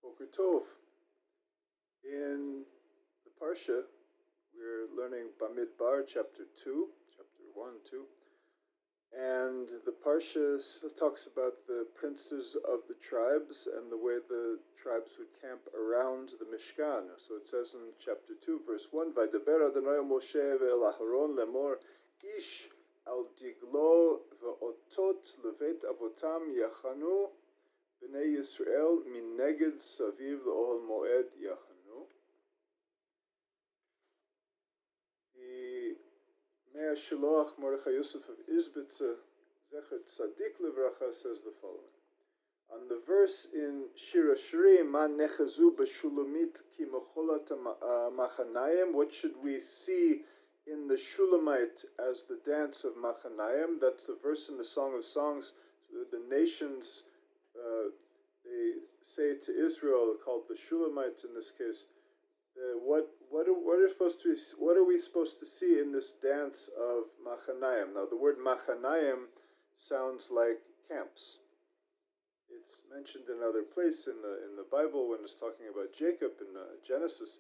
Boker Tov. In the Parsha, we're learning Bamidbar, chapter 2, chapter 1, 2. And the Parsha talks about the princes of the tribes and the way the tribes would camp around the Mishkan. So it says in chapter 2, verse 1, Vaydaber Adonai Moshe ve'el Aharon lemor, Ish al diglo ve'otot levet avotam yachanu b'nei Yisrael min neged saviv le'ohel moed yachanu. The HaShiloah Mordecai Yoseph of Isbitza, Zecher Tzadik Livracha, says the following. On the verse in Shir HaShirim, Ma nechazu b'shulomit ki mecholat machanayim, what should we see in the Shulamite as the dance of Machanayim? That's the verse in the Song of Songs. The nations, they say to Israel, called the Shulamite in this case, what are we supposed to see in this dance of Machanayim? Now, the word Machanayim sounds like camps. It's mentioned in another place in the Bible when it's talking about Jacob in Genesis.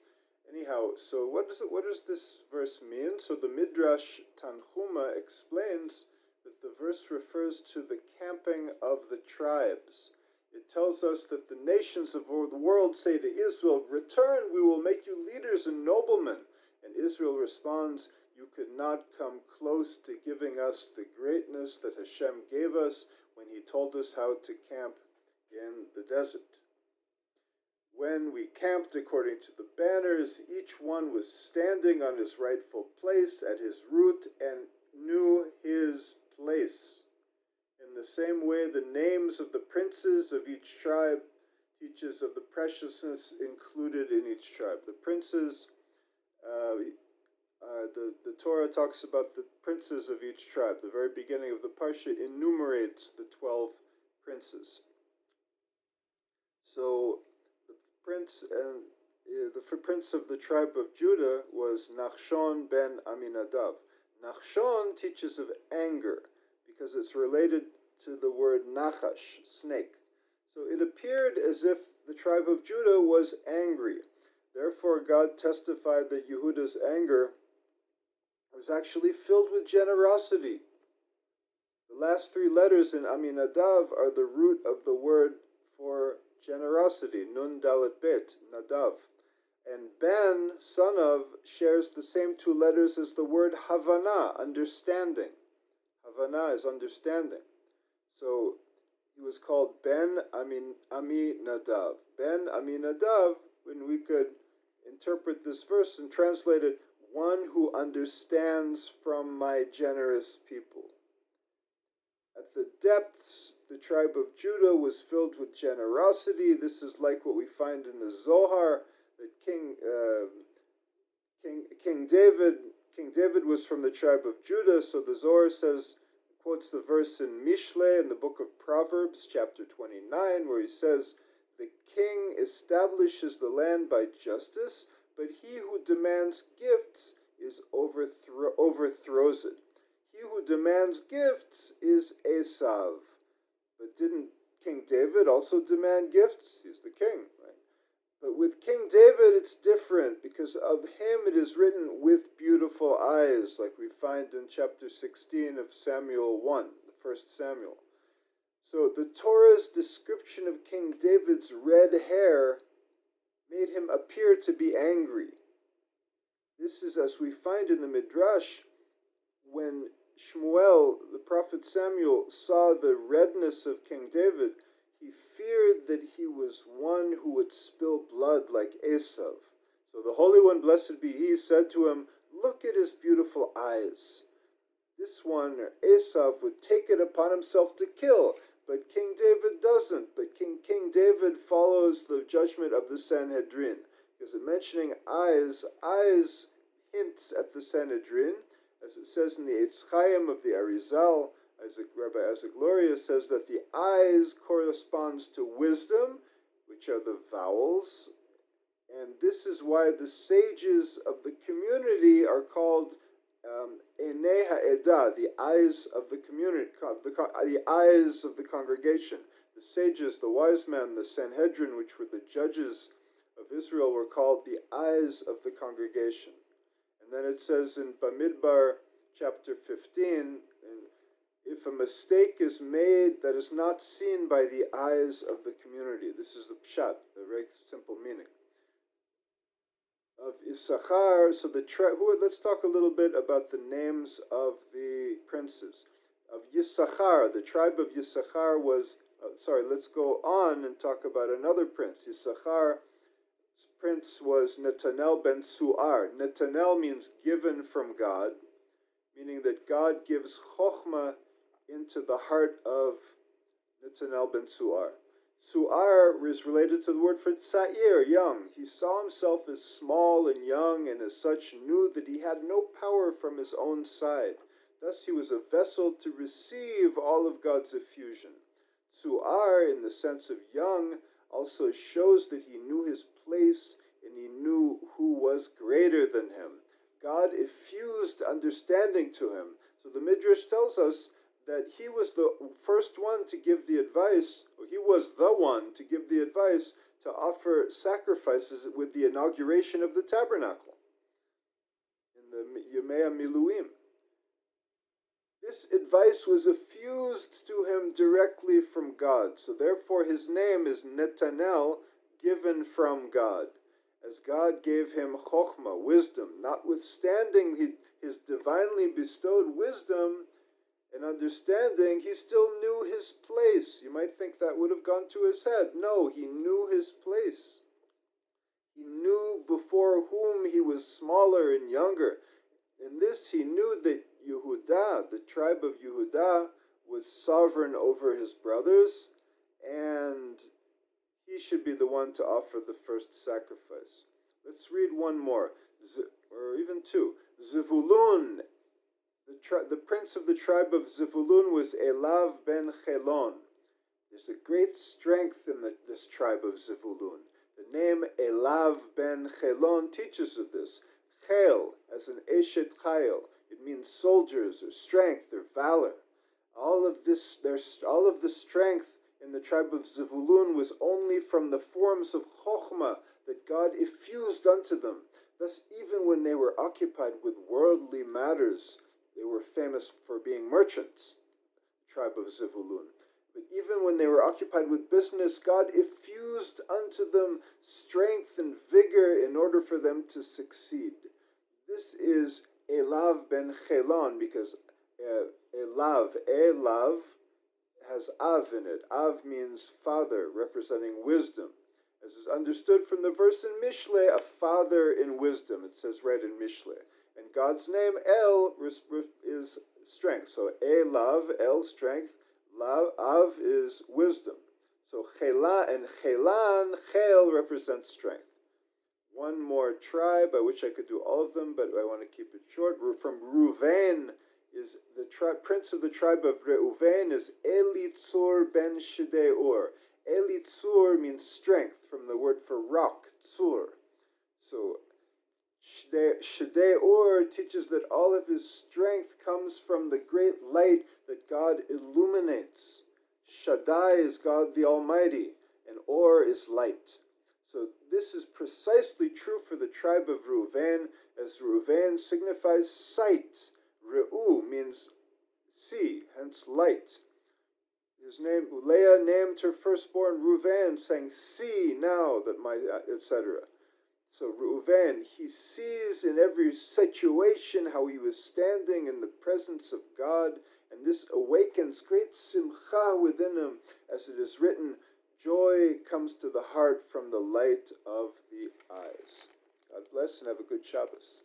Anyhow, so what does this verse mean? So the Midrash Tanchuma explains that the verse refers to the camping of the tribes. It tells us that the nations of the world say to Israel, "Return, we will make you leaders and noblemen." And Israel responds, "You could not come close to giving us the greatness that Hashem gave us when He told us how to camp in the desert." When we camped according to the banners, each one was standing on his rightful place at his root and knew his place. In the same way, the names of the princes of each tribe teaches of the preciousness included in each tribe. The princes, the Torah talks about the princes of each tribe. The very beginning of the Parsha enumerates the 12 princes. So the prince of the tribe of Judah was Nachshon ben Aminadav. Nachshon teaches of anger because it's related to the word nachash, snake. So it appeared as if the tribe of Judah was angry. Therefore, God testified that Yehuda's anger was actually filled with generosity. The last three letters in Aminadav are the root of the word for generosity, Nun Dalet Bet, Nadav. And Ben, son of, shares the same two letters as the word Havana, understanding. Havana is understanding. So he was called Ben Aminadav. Ben Aminadav, when we could interpret this verse and translate it, one who understands from my generous people. At the depths, the tribe of Judah was filled with generosity. This is like what we find in the Zohar, that King David was from the tribe of Judah, so the Zohar quotes the verse in Mishle in the book of Proverbs, chapter 29, where he says, "The king establishes the land by justice, but he who demands gifts overthrows it. He who demands gifts is Esav." But didn't King David also demand gifts? He's the king, right? But with King David, it's different, because of him it is written with beautiful eyes, like we find in chapter 16 of Samuel 1, the first Samuel. So the Torah's description of King David's red hair made him appear to be angry. This is, as we find in the Midrash, when Shmuel, the prophet Samuel, saw the redness of King David, he feared that he was one who would spill blood like Esav. So the Holy One, blessed be He, said to him, "Look at his beautiful eyes. This one, Esav, would take it upon himself to kill, but King David doesn't. But King David follows the judgment of the Sanhedrin." Because in mentioning eyes hints at the Sanhedrin, as it says in the Eitz Chaim of the Arizal. Rabbi Isaac Luria says that the eyes corresponds to wisdom, which are the vowels, and this is why the sages of the community are called Enei Ha'edah, the eyes of the community, the eyes of the congregation. The sages, the wise men, the Sanhedrin, which were the judges of Israel, were called the eyes of the congregation. And then it says in Bamidbar chapter 15, if a mistake is made that is not seen by the eyes of the community, this is the pshat, the very simple meaning. Of Issachar, so let's talk a little bit about the names of the princes. Of Yisachar, the tribe of Yisachar was, let's go on and talk about another prince. Yisachar's prince was Netanel ben Suar. Netanel means given from God, meaning that God gives chokhmah into the heart of Netanel ben Suar. Suar is related to the word for Tsair, young. He saw himself as small and young, and as such knew that he had no power from his own side. Thus he was a vessel to receive all of God's effusion. Suar, in the sense of young, also shows that he knew his place and he knew who was greater than him. God effused understanding to him. So the Midrash tells us that he was the first one to give the advice, or he was the one to give the advice to offer sacrifices with the inauguration of the tabernacle in the Yomei Miluim. This advice was effused to him directly from God, so therefore his name is Netanel, given from God, as God gave him chokhmah, wisdom. Notwithstanding his divinely bestowed wisdom and understanding, he still knew his place. You might think that would have gone to his head. No, he knew his place. He knew before whom he was smaller and younger. In this he knew that Yehudah, the tribe of Yehudah, was sovereign over his brothers, and he should be the one to offer the first sacrifice. Let's read one more, or even two. Zevulun, the prince of the tribe of Zevulun was Elav ben Chelon. There's a great strength in this tribe of Zevulun. The name Elav ben Chelon teaches of this. Chel, as an Eshet Chayil, it means soldiers or strength or valor. All of the strength in the tribe of Zevulun was only from the forms of chokhmah that God effused unto them. Thus, even when they were occupied with worldly matters, they were famous for being merchants, the tribe of Zevulun. But even when they were occupied with business, God effused unto them strength and vigor in order for them to succeed. This is Elav ben Chelon, because Elav has Av in it. Av means father, representing wisdom. As is understood from the verse in Mishle, a father in wisdom. It says right in Mishle. And God's name, El, is strength. So Elav, El, strength. Av is wisdom. So Chela and Chelan, Chel represents strength. One more tribe. I wish I could do all of them, but I want to keep it short. From Reuven is the prince of the tribe of Reuven is Elitzur ben Shedeur. Elitzur means strength, from the word for rock, tzur. So Shedeur teaches that all of his strength comes from the great light that God illuminates. Shaddai is God the Almighty, and Or is light. So this is precisely true for the tribe of Reuven, as Reuven signifies sight. Re'u means see, hence light. His name, Leah named her firstborn Reuven, saying, "See now that my," etc. So Reuven, he sees in every situation how he was standing in the presence of God, and this awakens great simcha within him, as it is written, joy comes to the heart from the light of the eyes. God bless and have a good Shabbos.